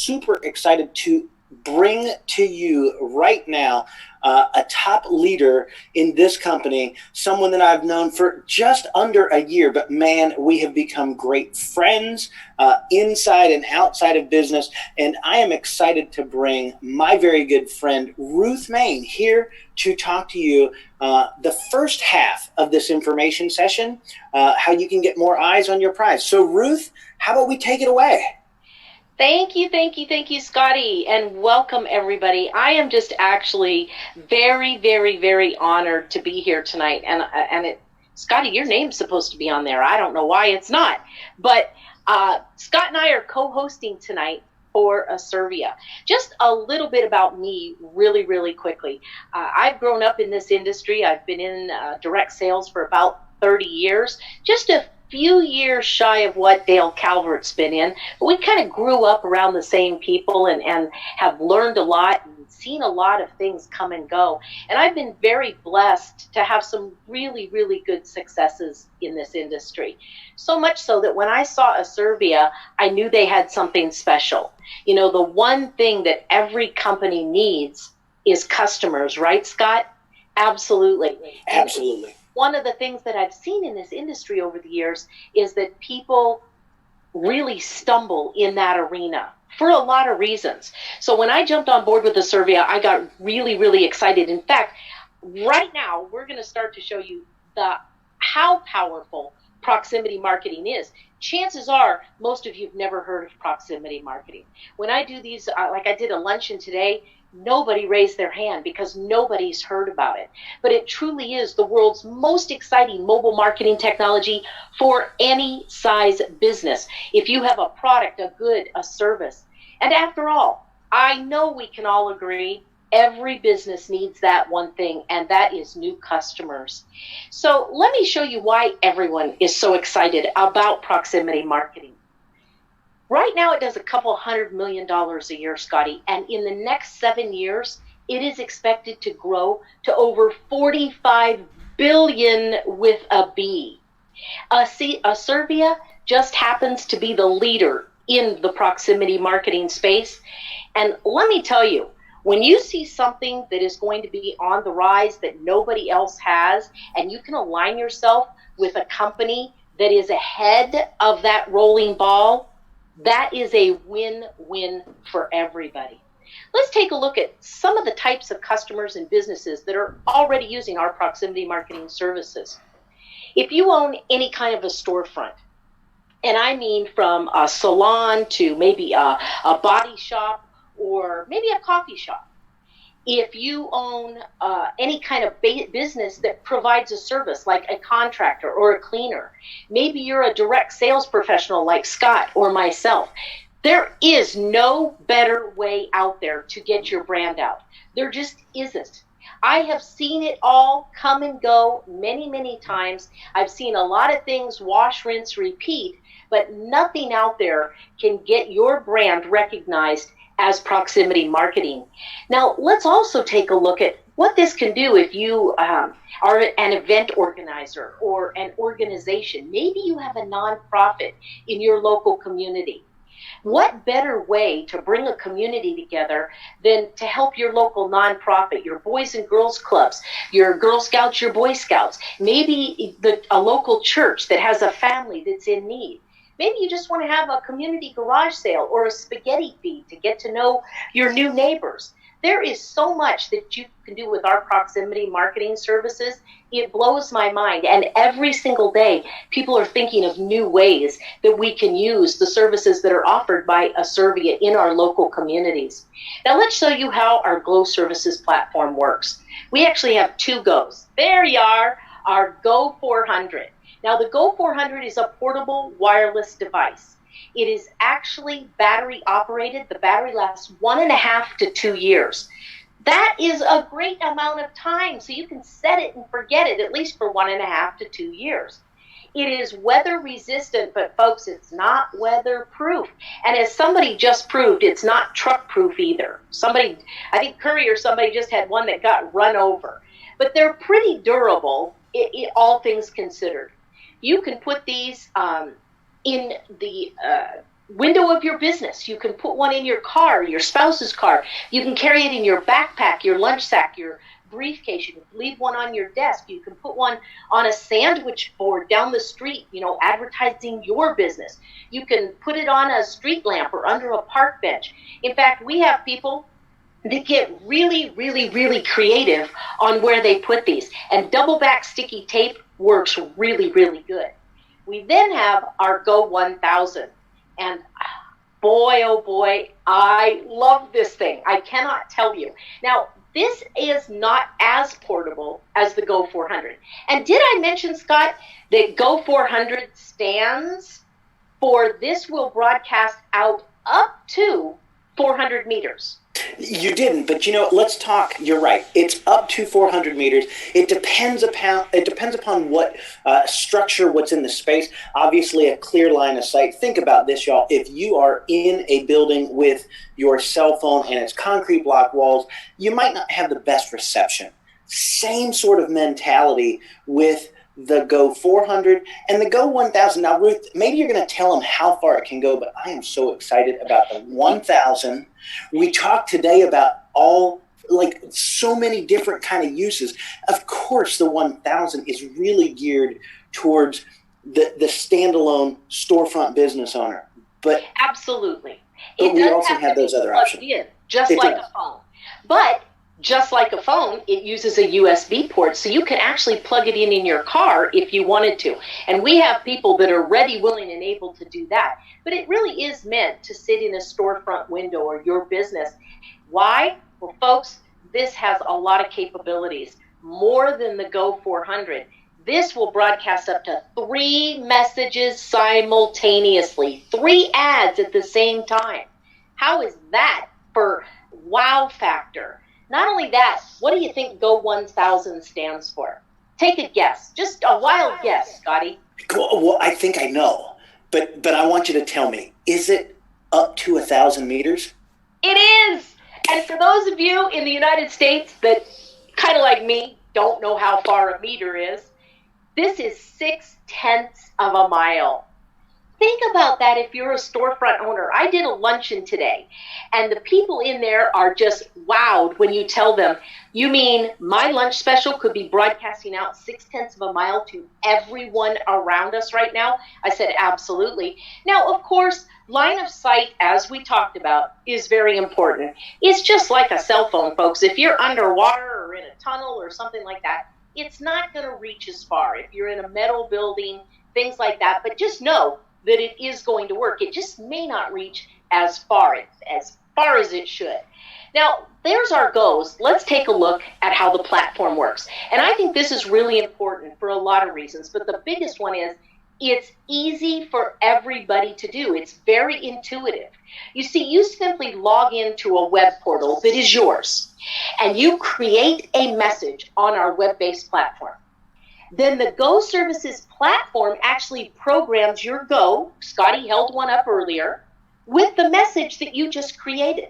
super excited to bring to you right now a top leader in this company, someone that I've known for just under a year, but man, we have become great friends inside and outside of business. And I am excited to bring my very good friend, Ruth Main, here to talk to you the first half of this information session, how you can get more eyes on your prize. So Ruth, how about we take it away? Thank you, Scotty, and welcome everybody. I am just actually very, very, very honored to be here tonight. And Scotty, your name's supposed to be on there. I don't know why it's not, but Scott and I are co-hosting tonight for Acervia. Just a little bit about me, really, really quickly. I've grown up in this industry. I've been in direct sales for about 30 years. Just a few years shy of what Dale Calvert's been in. But we kind of grew up around the same people and have learned a lot and seen a lot of things come and go. And I've been very blessed to have some really, really good successes in this industry. So much so that when I saw Acervia, I knew they had something special. You know, the one thing that every company needs is customers, right, Scott? Absolutely. Absolutely. One of the things that I've seen in this industry over the years is that people really stumble in that arena for a lot of reasons. So when I jumped on board with Acervia, I got really, really excited. In fact, right now, we're going to start to show you how powerful proximity marketing is. Chances are most of you have never heard of proximity marketing. When I do these, like I did a luncheon today, nobody raised their hand because nobody's heard about it. But it truly is the world's most exciting mobile marketing technology for any size business. If you have a product, a good, a service. And after all, I know we can all agree every business needs that one thing, and that is new customers. So let me show you why everyone is so excited about proximity marketing. Right now, it does a couple $100 million a year, Scotty, and in the next 7 years, it is expected to grow to over 45 billion with a B. Acervia just happens to be the leader in the proximity marketing space. And let me tell you, when you see something that is going to be on the rise that nobody else has, and you can align yourself with a company that is ahead of that rolling ball, that is a win-win for everybody. Let's take a look at some of the types of customers and businesses that are already using our proximity marketing services. If you own any kind of a storefront, and I mean from a salon to maybe a body shop or maybe a coffee shop, if you own any kind of business that provides a service like a contractor or a cleaner, maybe you're a direct sales professional like Scott or myself, there is no better way out there to get your brand out. There just isn't. I have seen it all come and go many, many times. I've seen a lot of things wash, rinse, repeat, but nothing out there can get your brand recognized as proximity marketing. Now, let's also take a look at what this can do if you are an event organizer or an organization. Maybe you have a nonprofit in your local community. What better way to bring a community together than to help your local nonprofit, your Boys and Girls Clubs, your Girl Scouts, your Boy Scouts, maybe a local church that has a family that's in need. Maybe you just want to have a community garage sale or a spaghetti feed to get to know your new neighbors. There is so much that you can do with our proximity marketing services. It blows my mind. And every single day, people are thinking of new ways that we can use the services that are offered by Acervia in our local communities. Now, let's show you how our Go Services platform works. We actually have two Go's. There you are, our Go 400. Now, the Go 400 is a portable wireless device. It is actually battery operated. The battery lasts 1.5 to 2 years. That is a great amount of time, so you can set it and forget it, at least for 1.5 to 2 years. It is weather resistant, but folks, it's not weatherproof. And as somebody just proved, it's not truck proof either. I think Curry or somebody just had one that got run over. But they're pretty durable, all things considered. You can put these in the window of your business. You can put one in your car, your spouse's car. You can carry it in your backpack, your lunch sack, your briefcase. You can leave one on your desk. You can put one on a sandwich board down the street, advertising your business. You can put it on a street lamp or under a park bench. In fact, we have people that get really, really, really creative on where they put these. And double back sticky tape works really, really good. We then have our Go 1000. And boy, oh boy, I love this thing. I cannot tell you. Now, this is not as portable as the Go 400. And did I mention, Scott, that Go 400 stands for this will broadcast out up to 400 meters? You didn't, but let's talk. You're right. It's up to 400 meters. It depends upon what structure, what's in the space. Obviously, a clear line of sight. Think about this, y'all. If you are in a building with your cell phone and it's concrete block walls, you might not have the best reception. Same sort of mentality with the Go 400 and the Go 1000. Now, Ruth, maybe you're going to tell them how far it can go, but I am so excited about the 1000. We talked today about so many different kind of uses. Of course, the 1000 is really geared towards the standalone storefront business owner. But absolutely, we also have those other options. Just like a phone. But just like a phone, it uses a USB port, so you can actually plug it in your car if you wanted to. And we have people that are ready, willing, and able to do that. But it really is meant to sit in a storefront window or your business. Why? Well, folks, this has a lot of capabilities, more than the Go 400. This will broadcast up to 3 messages simultaneously, 3 ads at the same time. How is that for wow factor? Not only that, what do you think Go 1000 stands for? Take a guess. Just a wild guess, Scotty. Well, I think I know, but I want you to tell me, is it up to 1,000 meters? It is! And for those of you in the United States that, kind of like me, don't know how far a meter is, this is 0.6 of a mile. Think about that if you're a storefront owner. I did a luncheon today, and the people in there are just wowed when you tell them, you mean my lunch special could be broadcasting out 0.6 of a mile to everyone around us right now? I said, absolutely. Now, of course, line of sight, as we talked about, is very important. It's just like a cell phone, folks. If you're underwater or in a tunnel or something like that, it's not going to reach as far. If you're in a metal building, things like that, but just know that it is going to work. It just may not reach as far as it should. Now, there's our goes. Let's take a look at how the platform works. And I think this is really important for a lot of reasons, but the biggest one is it's easy for everybody to do. It's very intuitive. You see, you simply log into a web portal that is yours, and you create a message on our web-based platform. Then the Go Services platform actually programs your Go, Scotty held one up earlier, with the message that you just created.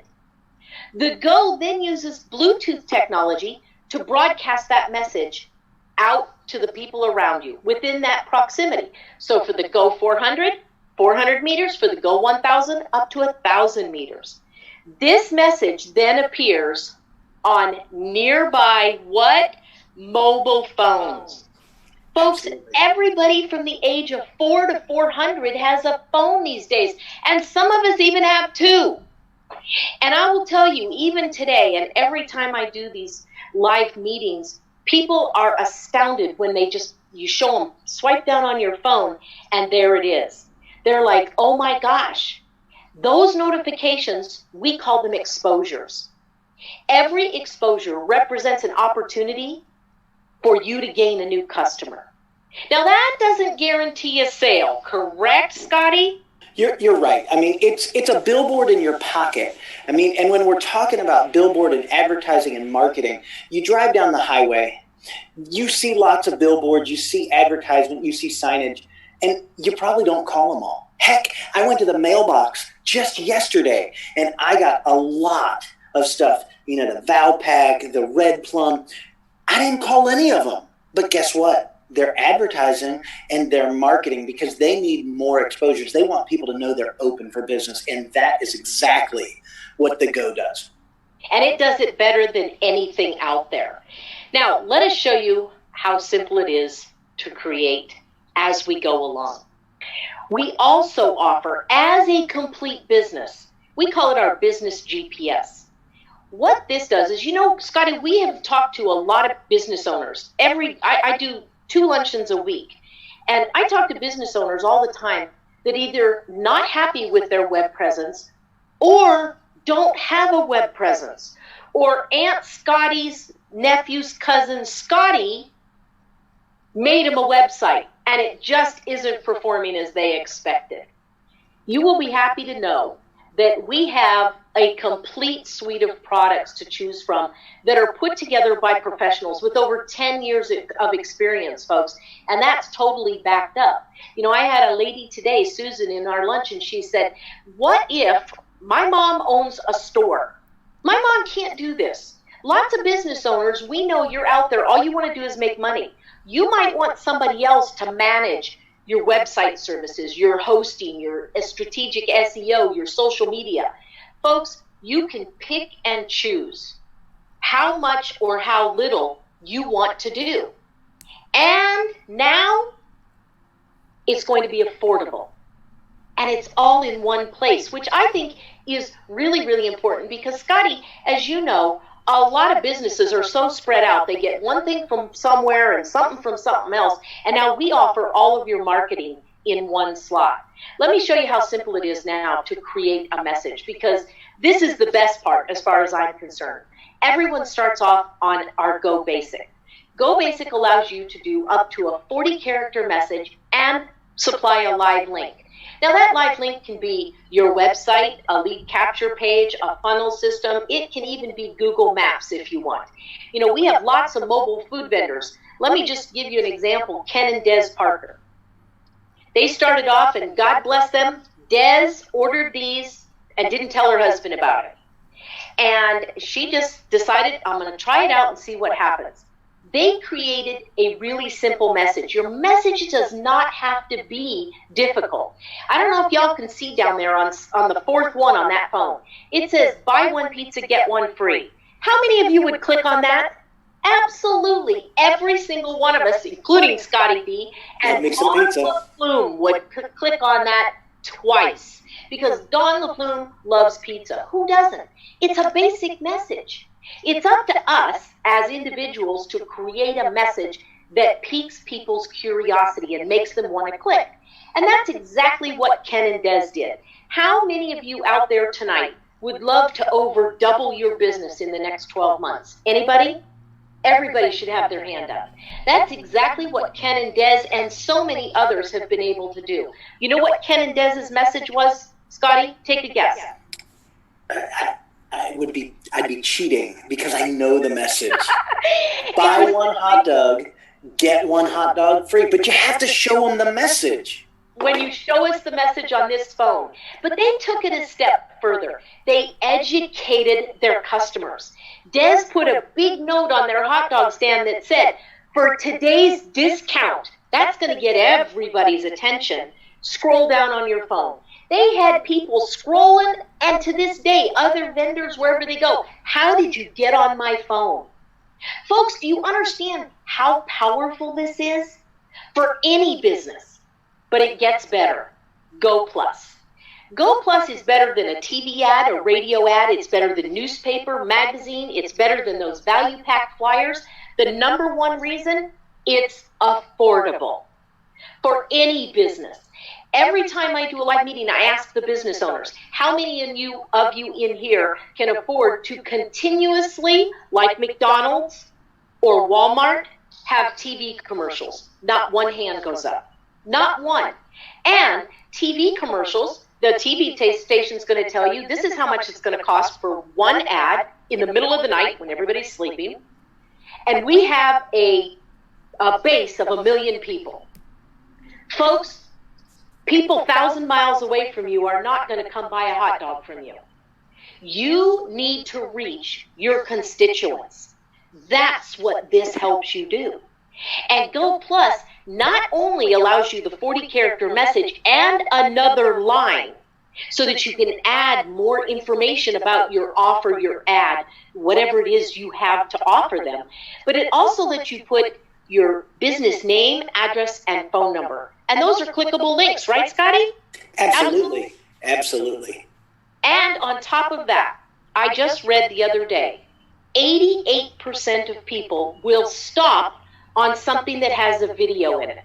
The Go then uses Bluetooth technology to broadcast that message out to the people around you within that proximity. So for the Go 400, 400 meters, for the Go 1000, up to 1,000 meters. This message then appears on nearby what? Mobile phones. Folks, everybody from the age of 4 to 400 has a phone these days, and some of us even have 2. And I will tell you, even today, and every time I do these live meetings, people are astounded when you show them, swipe down on your phone, and there it is. They're like, oh my gosh, those notifications, we call them exposures. Every exposure represents an opportunity for you to gain a new customer. Now that doesn't guarantee a sale, correct, Scotty? You're right. I mean, it's a billboard in your pocket. I mean, and when we're talking about billboard and advertising and marketing, you drive down the highway, you see lots of billboards, you see advertisement, you see signage, and you probably don't call them all. Heck, I went to the mailbox just yesterday, and I got a lot of stuff, the Valpak, the Red Plum. I didn't call any of them, but guess what? their advertising and their marketing because they need more exposures. They want people to know they're open for business, and that is exactly what the Go does. And it does it better than anything out there. Now, let us show you how simple it is to create as we go along. We also offer, as a complete business, we call it our business GPS. What this does is, Scotty, we have talked to a lot of business owners. I do 2 luncheons a week, and I talk to business owners all the time that either not happy with their web presence or don't have a web presence, or Aunt Scotty's nephew's cousin Scotty made him a website and it just isn't performing as they expected. You will be happy to know that we have a complete suite of products to choose from that are put together by professionals with over 10 years of experience, folks, and that's totally backed up. I had a lady today, Susan, in our lunch, and she said, what if my mom owns a store? My mom can't do this. Lots of business owners, we know you're out there, all you want to do is make money. You might want somebody else to manage your website services, your hosting, your strategic SEO, your social media. Folks, you can pick and choose how much or how little you want to do. And now it's going to be affordable. And it's all in one place, which I think is really, really important because, Scotty, as you know, a lot of businesses are so spread out. They get one thing from somewhere and something from something else. And now we offer all of your marketing in one slot. Let me show you how simple it is now to create a message, because this is the best part as far as I'm concerned. Everyone starts off on our Go Basic. Go Basic allows you to do up to a 40-character message and supply a live link. Now, that live link can be your website, a lead capture page, a funnel system. It can even be Google Maps if you want. We have lots of mobile food vendors. Let me just give you an example. Ken and Des Parker. They started off, and God bless them, Des ordered these and didn't tell her husband about it. And she just decided, I'm going to try it out and see what happens. They created a really simple message. Your message does not have to be difficult. I don't know if y'all can see down there on the 4th one on that phone. It says, buy one pizza, get one free. How many of you would click on that? Absolutely. Every single one of us, including Scotty D, and Dawn LaPlume would click on that twice. Because Dawn LaPlume loves pizza. Who doesn't? It's a basic message. It's up to us as individuals to create a message that piques people's curiosity and makes them want to click. And that's exactly what Ken and Des did. How many of you out there tonight would love to over double your business in the next 12 months? Anybody? Everybody should have their hand up. That's exactly what Ken and Des and so many others have been able to do. You know what Ken and Des's message was, Scotty? Take a guess. I'd be cheating because I know the message. Buy one hot dog, get one hot dog free. But you have to show them the message. When you show us the message on this phone. But they took it a step further. They educated their customers. Des put a big note on their hot dog stand that said, for today's discount, that's going to get everybody's attention. Scroll down on your phone. They had people scrolling, and to this day, other vendors, wherever they go, how did you get on my phone? Folks, do you understand how powerful this is for any business? But it gets better. Go Plus. Go Plus is better than a TV ad, a radio ad. It's better than newspaper, magazine. It's better than those value pack flyers. The number one reason, it's affordable for any business. Every time I do a live meeting, I ask the business owners, how many of you in here can afford to continuously, like McDonald's or Walmart, have TV commercials? Not one hand goes up. Not one. And TV commercials, the TV station's going to tell you this is how much it's going to cost for one ad in the middle of the night when everybody's sleeping. And we have a base of 1 million people. Folks, people 1,000 miles away from you are not going to come buy a hot dog from you. You need to reach your constituents. That's what this helps you do. And Go Plus not only allows you the 40-character message and another line so that you can add more information about your offer, your ad, whatever it is you have to offer them, but it also lets you put your business name, address, and phone number. And those are clickable links, right, Scotty? Absolutely. Absolutely. And on top of that, I just read the other day, 88% of people will stop on something that has a video in it.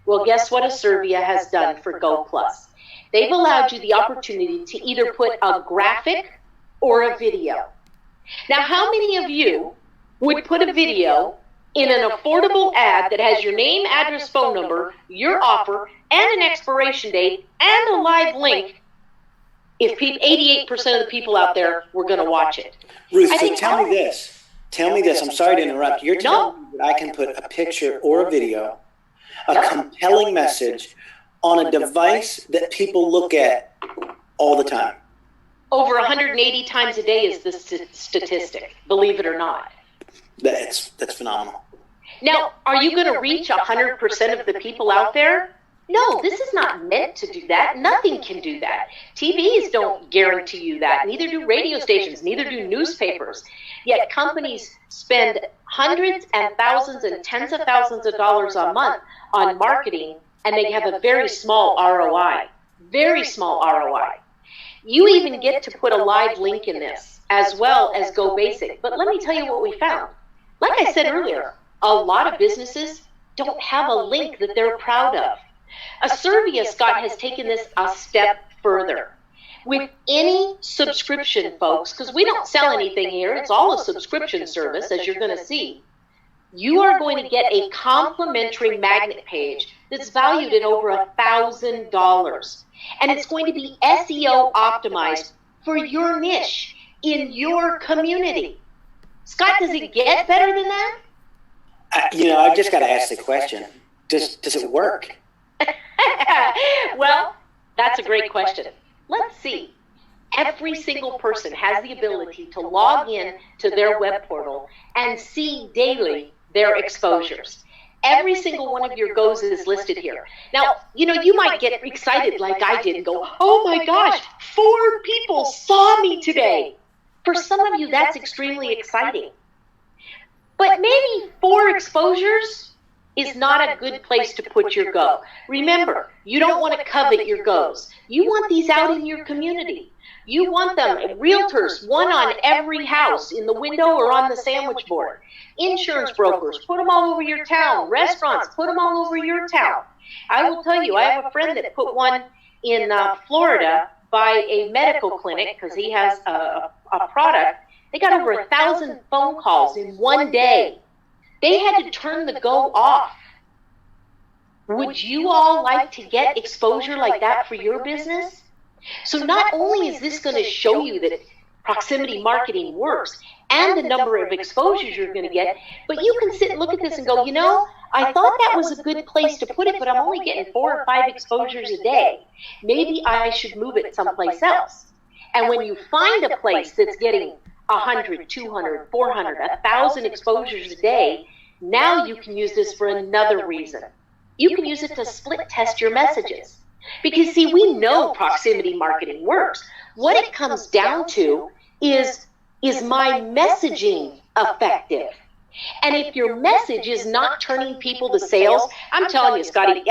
Well, guess what Acervia has done for Go Plus? They've allowed you the opportunity to either put a graphic or a video. Now, how many of you would put a video in an affordable ad that has your name, address, phone number, your offer, and an expiration date, and a live link if 88% of the people out there were going to watch it? Ruth, so tell me this. Tell me this. I'm sorry to interrupt. You're telling me that I can put a picture or a video, a compelling message on a device that people look at all the time. Over 180 times a day is the statistic, believe it or not. That's phenomenal. Now, are you going to reach 100% of the people out there? No, this is not meant to do that. Nothing can do that. TVs don't guarantee you that. Neither do radio stations. Neither do newspapers. Yet companies spend hundreds and thousands and tens of thousands of dollars a month on marketing, and they have a very small ROI. Very small ROI. You even get to put a live link in this, as well as Go Basic. But let me tell you what we found. Like I said earlier, a lot of businesses don't have a link that they're proud of. Acervia, Scott, has taken this a step further. With any subscription, folks, because we don't sell anything here, it's all a subscription service, as you're going to see, you are going to get a complimentary magnet page that's valued at over $1,000. And it's going to be SEO optimized for your niche in your community. Scott, does it get better than that? I've just got to ask the question, does it work? Well, that's a great question. Let's see. Every single person has the ability to log in to their web portal and see daily their exposures. Every single one of your goes is listed here. Now, you might get excited like I did and go, oh my gosh, 4 people saw me today. For some of you, that's extremely exciting. But maybe 4 exposures is not a good place to put your go. Remember, you don't want to covet your goes. You want these out in your community. You want them, realtors, one on every house, in the window or on the sandwich board. Insurance brokers, put them all over your town. Restaurants, put them all over your town. I will tell you, I have a friend that put one in Florida by a medical clinic because he has a product. They got over 1,000 phone calls in one day. They had to turn the go off. Would you all like to get exposure like that for your business? So not only is this going to show you that proximity marketing works and the number of exposures you're going to get, but you can sit and look at this and go, I thought that was a good place to put it, but I'm only getting 4 or 5 exposures a day. Maybe I should move it someplace else. And when you find a place that's getting 100, 200, 400, 1,000 exposures a day, now you can use this for another reason. You can use it to split test your messages. Because see, we know proximity marketing works. What it comes down to is my messaging effective? And if your message is not turning people to sales, I'm telling you, Scotty,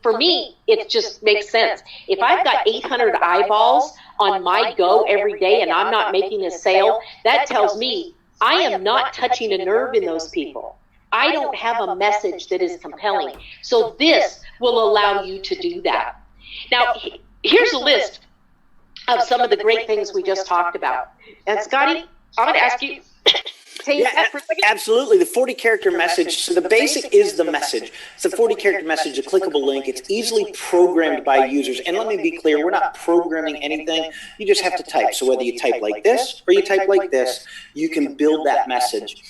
for me, it just makes sense. If I've got 800 eyeballs on my go every day and I'm not making a sale, that tells me I am not touching a nerve in those people. I don't have a message that is compelling. So this will allow you to do that. Now, here's a list of some of the great things we just talked about. And Scotty, I'm going to ask you. Absolutely. The 40-character message. So the basic is the message. It's a 40-character message, a clickable link. It's easily programmed by users. And let me be clear, we're not programming anything. You just have to type. So whether you type like this or you type like this, you can build that message.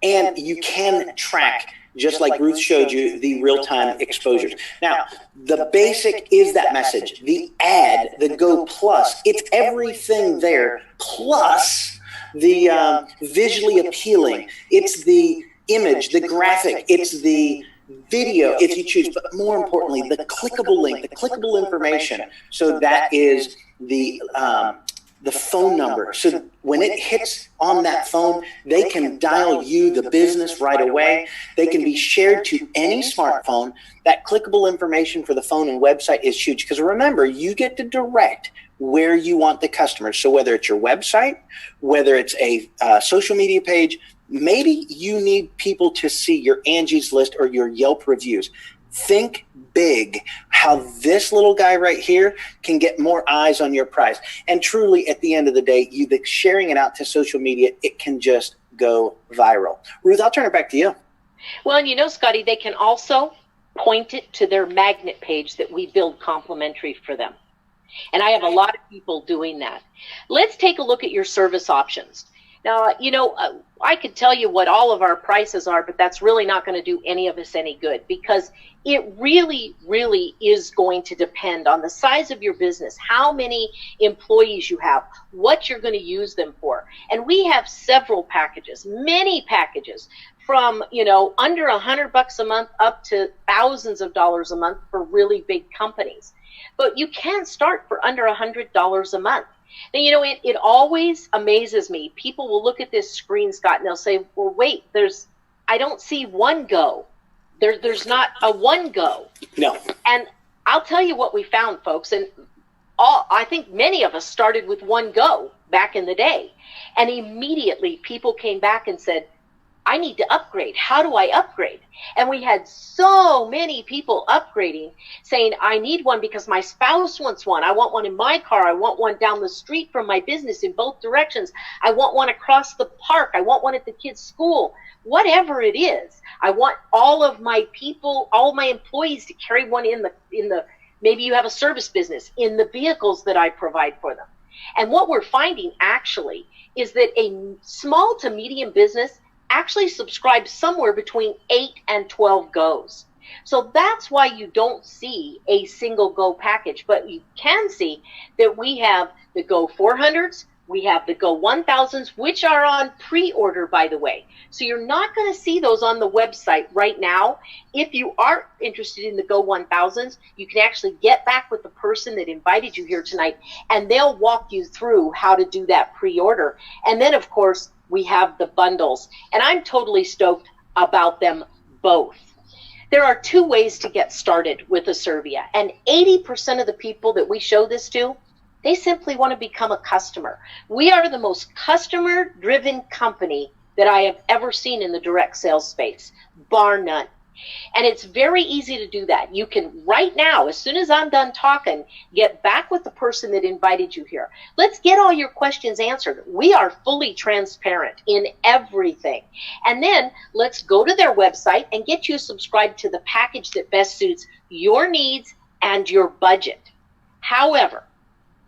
And you can track, just like Ruth showed you, the real-time exposures. Now, the basic is that message. The ad, the Go Plus, it's everything there, plus the visually appealing. It's the image, the graphic, it's the video if you choose, but more importantly, the clickable link, the clickable information. So that is the phone number. So when it hits on that phone, they can dial you, the business, right away. They can be shared to any smartphone. That clickable information for the phone and website is huge, because remember, you get to direct where you want the customers. So whether it's your website, whether it's a social media page, maybe you need people to see your Angie's List or your Yelp reviews. Think big, how this little guy right here can get more eyes on your prize. And truly, at the end of the day, you sharing it out to social media, it can just go viral. Ruth, I'll turn it back to you. Well, and you know, Scotty, they can also point it to their magnet page that we build complimentary for them. And I have a lot of people doing that. Let's take a look at your service options. Now, you know, I could tell you what all of our prices are, but that's really not going to do any of us any good, because it really, really is going to depend on the size of your business, how many employees you have, what you're going to use them for. And we have several packages, many packages, from, you know, under $100 a month up to thousands of dollars a month for really big companies. But you can start for under $100 a month. Now, you know, it always amazes me. People will look at this screen, Scott, and they'll say, well, wait, I don't see one go. There's not a one go. No. And I'll tell you what we found, folks. And I think many of us started with one go back in the day. And immediately people came back and said, I need to upgrade. How do I upgrade? And we had so many people upgrading, saying, I need one because my spouse wants one. I want one in my car. I want one down the street from my business in both directions. I want one across the park. I want one at the kids' school. Whatever it is, I want all of my people, all of my employees to carry one in the maybe you have a service business, in the vehicles that I provide for them. And what we're finding actually is that a small to medium business actually subscribe somewhere between 8 and 12 goes. So that's why you don't see a single go package, but you can see that we have the Go 400s, we have the Go 1000s, which are on pre-order, by the way. So you're not going to see those on the website right now. If you are interested in the Go 1000s, you can actually get back with the person that invited you here tonight, and they'll walk you through how to do that pre-order. And then, of course, we have the bundles, and I'm totally stoked about them both. There are two ways to get started with Aservia, and 80% of the people that we show this to, they simply want to become a customer. We are the most customer-driven company that I have ever seen in the direct sales space, bar none. And it's very easy to do that. You can right now, as soon as I'm done talking, get back with the person that invited you here. Let's get all your questions answered. We are fully transparent in everything. And then let's go to their website and get you subscribed to the package that best suits your needs and your budget. However,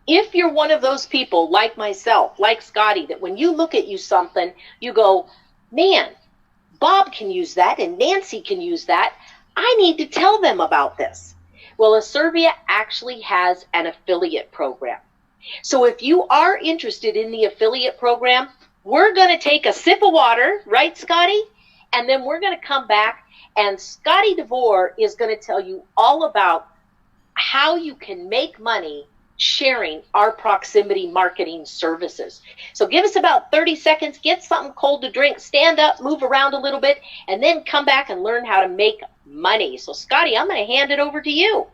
if you're one of those people like myself, like Scotty, that when you look at something, you go, man, Bob can use that and Nancy can use that. I need to tell them about this. Well, Aservia actually has an affiliate program. So if you are interested in the affiliate program, we're going to take a sip of water, right, Scotty? And then we're going to come back, and Scotty DeVore is going to tell you all about how you can make money sharing our proximity marketing services. So give us about 30 seconds, get something cold to drink, stand up, move around a little bit, and then come back and learn how to make money. So Scotty, I'm going to hand it over to you.